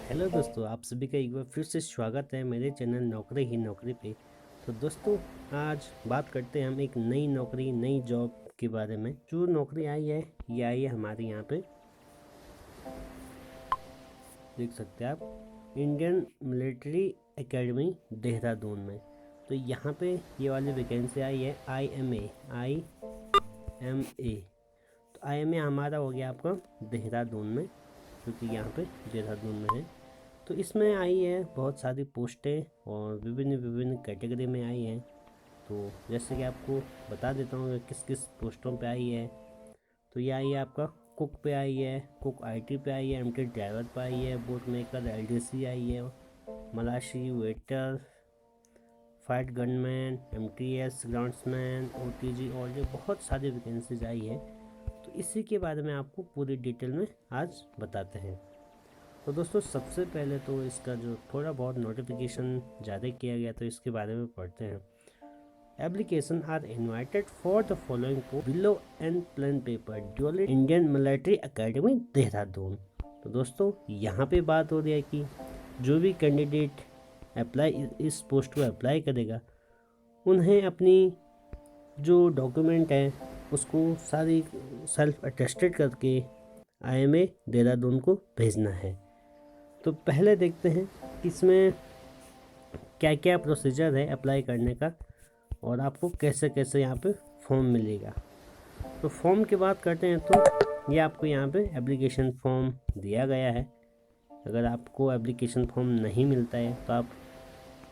Hello दोस्तों, आप सभी का एक बार फिर से स्वागत है मेरे चैनल नौकरी ही नौकरी पे। तो दोस्तों, आज बात करते हैं हम एक नई नौकरी, नई जॉब के बारे में। जो नौकरी आई है, ये आई है हमारे यहाँ पे, देख सकते हैं आप, इंडियन मिलिट्री एकेडमी देहरादून में। तो यहाँ पे ये वाली वैकेंसी आई है IMA। तो IMA हमारा हो गया आपका देहरादून में, क्योंकि यहाँ पे देहरादून में है। तो इसमें आई है बहुत सारी पोस्टें और विभिन्न विभिन्न कैटेगरी में आई हैं। तो जैसे कि आपको बता देता हूँ कि किस किस पोस्टों पे आई है। तो ये आई है आपका कुक पे आई है, कुक IT पे आई है, MT ड्राइवर पे आई है, बोट मेकर LDC आई है, मलाशी वेटर, फाइट गनमैन, MTS ग्राउंड्समैन, OTG, और ये बहुत सारी वैकेंसीज आई है। तो इसी के बारे में आपको पूरी डिटेल में आज बताते हैं। तो दोस्तों, सबसे पहले तो इसका जो थोड़ा बहुत नोटिफिकेशन जारी किया गया, तो इसके बारे में पढ़ते हैं। Application are invited for the following post below and plain paper duly Indian Military Academy Dehradun. तो दोस्तों, यहाँ पे बात हो रही है कि जो भी कैंडिडेट इस पोस्ट को अप्लाई करेगा, उन्हें अपनी जो डॉक्यूमेंट है उसको सारी सेल्फ अटेस्टेड करके IMA देहरादून को भेजना है। तो पहले देखते हैं कि इसमें क्या क्या प्रोसीजर है अप्लाई करने का, और आपको कैसे कैसे यहाँ पे फॉर्म मिलेगा। तो फॉर्म की बात करते हैं, तो ये आपको यहाँ पे एप्लीकेशन फॉर्म दिया गया है। अगर आपको एप्लीकेशन फॉर्म नहीं मिलता है तो आप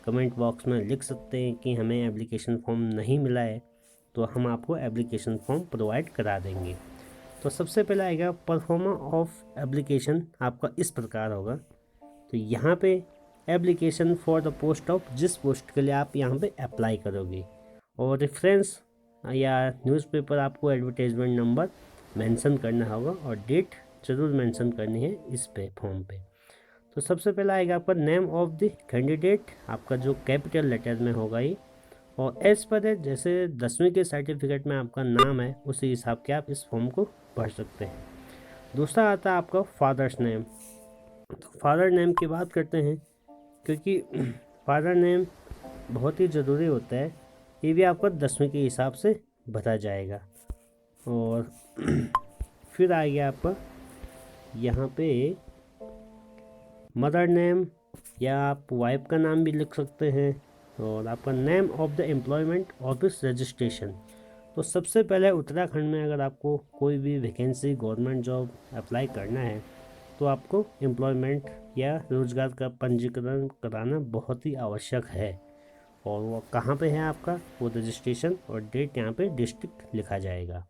कमेंट बॉक्स में लिख सकते हैं कि हमें एप्लीकेशन फॉर्म नहीं मिला है, तो हम आपको एप्लीकेशन फॉर्म प्रोवाइड करा देंगे। तो सबसे पहले आएगा परफॉर्मेंस ऑफ एप्लीकेशन, आपका इस प्रकार होगा। तो यहाँ पे application for the post of, जिस पोस्ट के लिए आप यहाँ पे अप्लाई करोगे, और रेफरेंस या न्यूज़पेपर आपको एडवर्टाइजमेंट नंबर मेंशन करना होगा, और डेट ज़रूर मेंशन करनी है इस पे फॉर्म पे। तो सबसे पहला आएगा आपका नेम ऑफ द कैंडिडेट, आपका जो कैपिटल लेटर में होगा ये, और एज पर है, जैसे 10वीं के सर्टिफिकेट में आपका नाम है उसी हिसाब के आप इस फॉर्म को भर सकते हैं। दूसरा आता है आपका फादर्स नेम। तो फादर नेम की बात करते हैं, क्योंकि फादर नेम बहुत ही ज़रूरी होता है। ये भी आपका 10वीं के हिसाब से भरा जाएगा। और फिर आ गया आपका यहाँ पे मदर नेम, या आप वाइफ का नाम भी लिख सकते हैं, और आपका name of the employment office registration. तो सबसे पहले उत्तराखंड में अगर आपको कोई भी वैकेंसी गवर्नमेंट जॉब अप्लाई करना है, तो आपको एम्प्लॉयमेंट या रोज़गार का पंजीकरण कराना बहुत ही आवश्यक है। और वो कहाँ पे है आपका वो रजिस्ट्रेशन, और डेट यहाँ पे डिस्ट्रिक्ट लिखा जाएगा।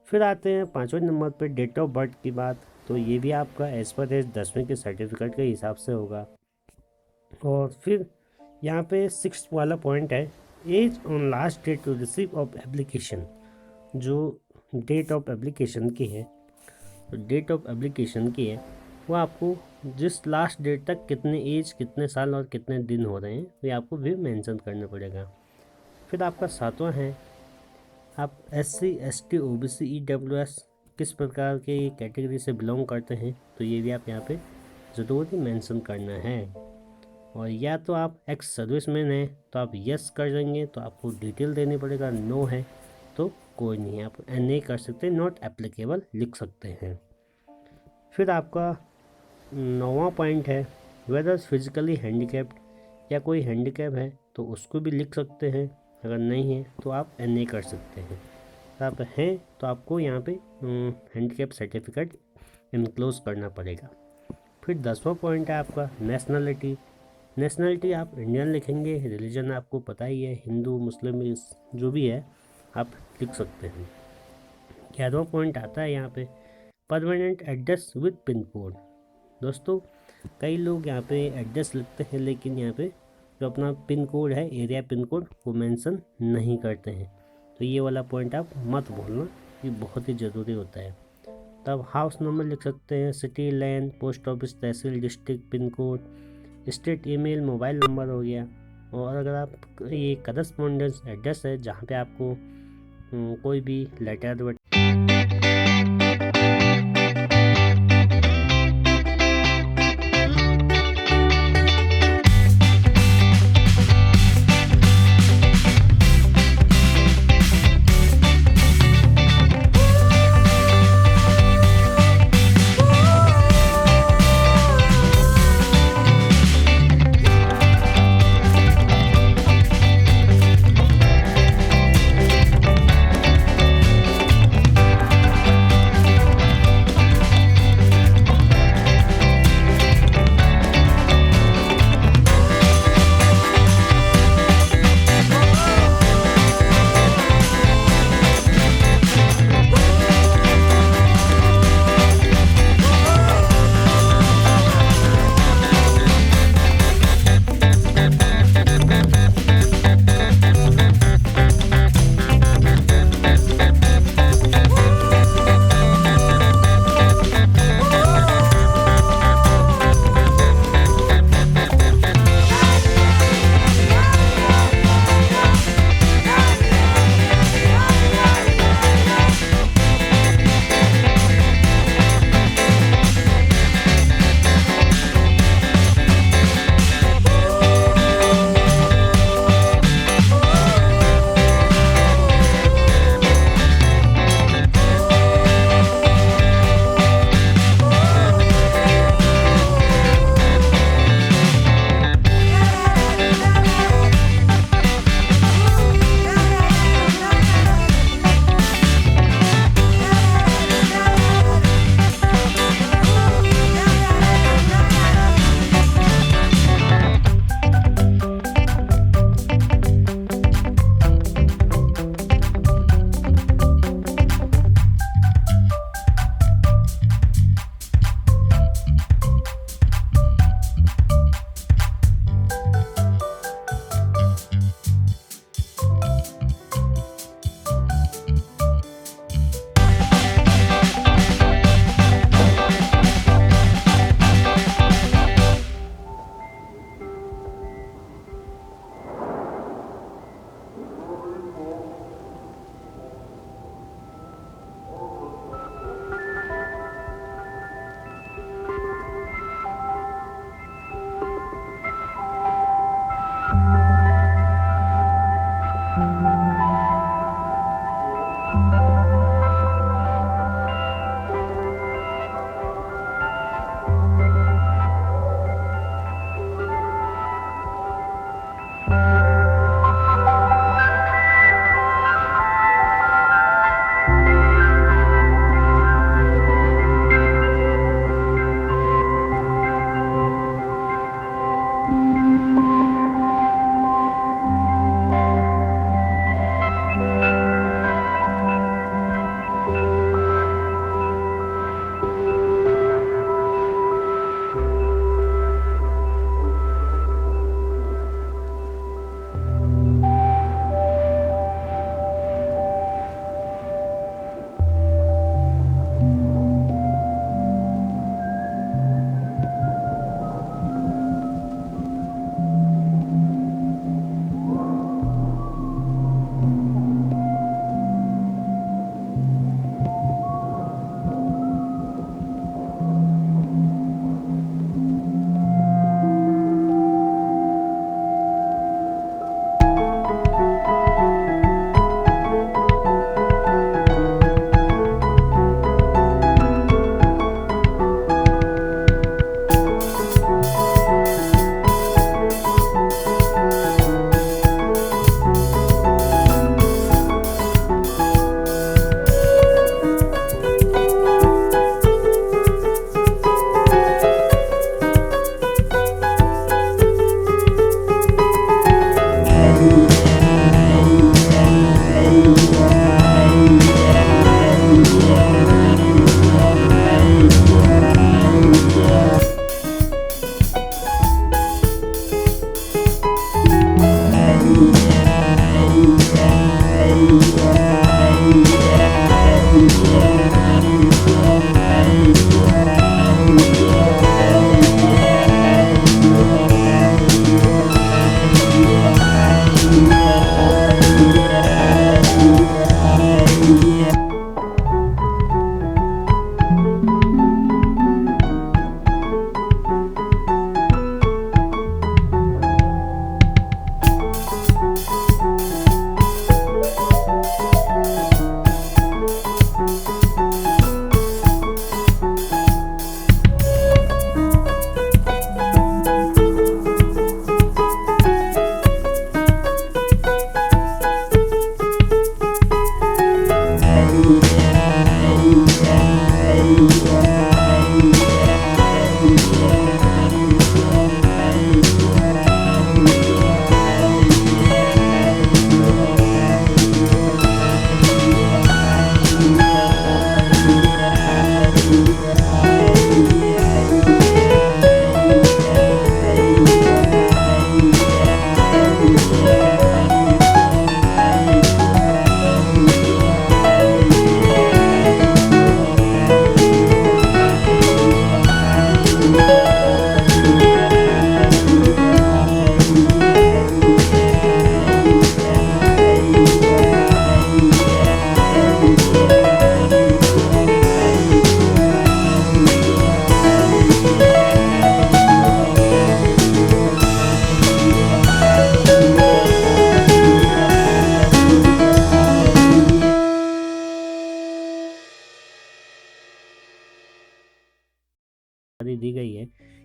फिर आते हैं 5वें नंबर पे डेट ऑफ बर्थ की बात। तो ये भी आपका एज पर एज 10वीं के सर्टिफिकेट के हिसाब से होगा। और फिर यहाँ पे 6 वाला पॉइंट है, as on last date to receive of application. जो डेट ऑफ एप्लीकेशन की है, तो डेट ऑफ एप्लीकेशन की है वो आपको जिस लास्ट डेट तक कितने एज, कितने साल और कितने दिन हो रहे हैं, ये आपको भी मेंशन करना पड़ेगा। फिर आपका 7वां है, आप SC ST OBC EWS किस प्रकार के कैटेगरी से बिलोंग करते हैं, तो ये भी आप यहाँ पे ज़रूर मेंशन करना है। और या तो आप एक्स सर्विसमैन हैं तो आप यस कर देंगे, तो आपको डिटेल देनी पड़ेगा। नो है तो कोई नहीं, आप NA कर सकते हैं, नॉट एप्लीकेबल लिख सकते हैं। फिर आपका 9वां पॉइंट है, वेदर फिजिकली हैंडीकैप्ड, या कोई हैंडीकैप है तो उसको भी लिख सकते हैं। अगर नहीं है तो आप NA कर सकते हैं। तो आप हैं तो आपको यहाँ पे हैंडीकैप सर्टिफिकेट इनक्लोज करना पड़ेगा। फिर 10वां पॉइंट है आपका नेशनलिटी। नेशनलिटी आप इंडियन लिखेंगे, रिलीजन आपको पता ही है, हिंदू मुस्लिम जो भी है आप लिख सकते हैं। 11वां पॉइंट आता है यहाँ पे permanent address with pin code. दोस्तों, कई लोग यहाँ पे एड्रेस लिखते हैं, लेकिन यहाँ पे जो अपना पिन कोड है, एरिया पिन कोड, वो मेंशन नहीं करते हैं। तो ये वाला पॉइंट आप मत भूलना, ये बहुत ही ज़रूरी होता है। तब हाउस नंबर लिख सकते हैं, सिटी, लैंड, पोस्ट ऑफिस, तहसील, district, pin code, state, email, mobile number हो गया। और अगर आप ये करस्पॉन्डेंस एड्रेस है जहाँ पे आपको कोई भी लेटर दी गई है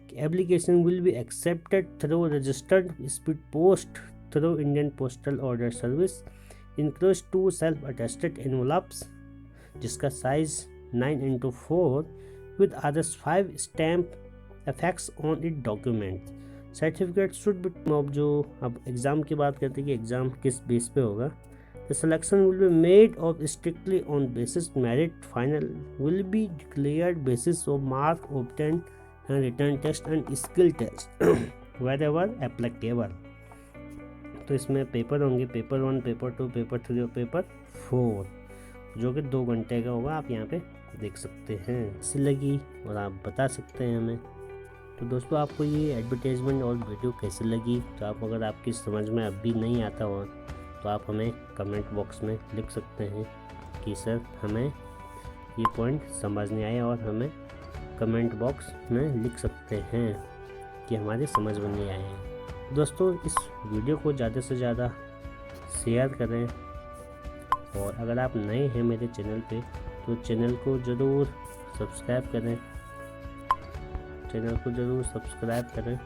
कि application will be accepted through registered speed post through Indian postal order service enclose 2 self attested envelopes जिसका size 9x4 with others 5 stamp effects on its document certificate should be. अब जो अब एग्ज़ाम की बात करते हैं कि एग्ज़ाम किस बेस पे होगा, the selection will be made of strictly on basis merit, final will be declared basis of mark obtained and written test and skill test wherever applicable. तो इसमें पेपर होंगे, पेपर 1, पेपर 2, पेपर 3 और paper 4, जो कि 2 घंटे का होगा। आप यहाँ पे देख सकते हैं कैसी लगी और आप बता सकते हैं हमें। तो दोस्तों आपको ये एडवर्टाइजमेंट और वीडियो कैसी लगी, तो आप अगर आपकी समझ में अब भी नहीं आता हो तो आप हमें कमेंट बॉक्स में लिख सकते हैं कि सर हमें ये पॉइंट समझ नहीं आया, और हमें कमेंट बॉक्स में लिख सकते हैं कि हमारे समझ में नहीं आए हैं। दोस्तों इस वीडियो को ज़्यादा से ज़्यादा शेयर करें, और अगर आप नए हैं मेरे चैनल पे तो चैनल को ज़रूर सब्सक्राइब करें,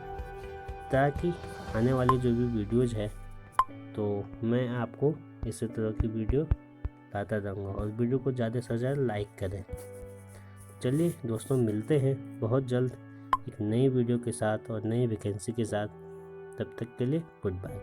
ताकि आने वाली जो भी वीडियोज़ है तो मैं आपको इसी तरह की वीडियो लाता रहूँगा, और वीडियो को ज़्यादा से ज़्यादा लाइक करें। चलिए दोस्तों मिलते हैं बहुत जल्द एक नई वीडियो के साथ और नई वैकेंसी के साथ। तब तक के लिए गुड बाय।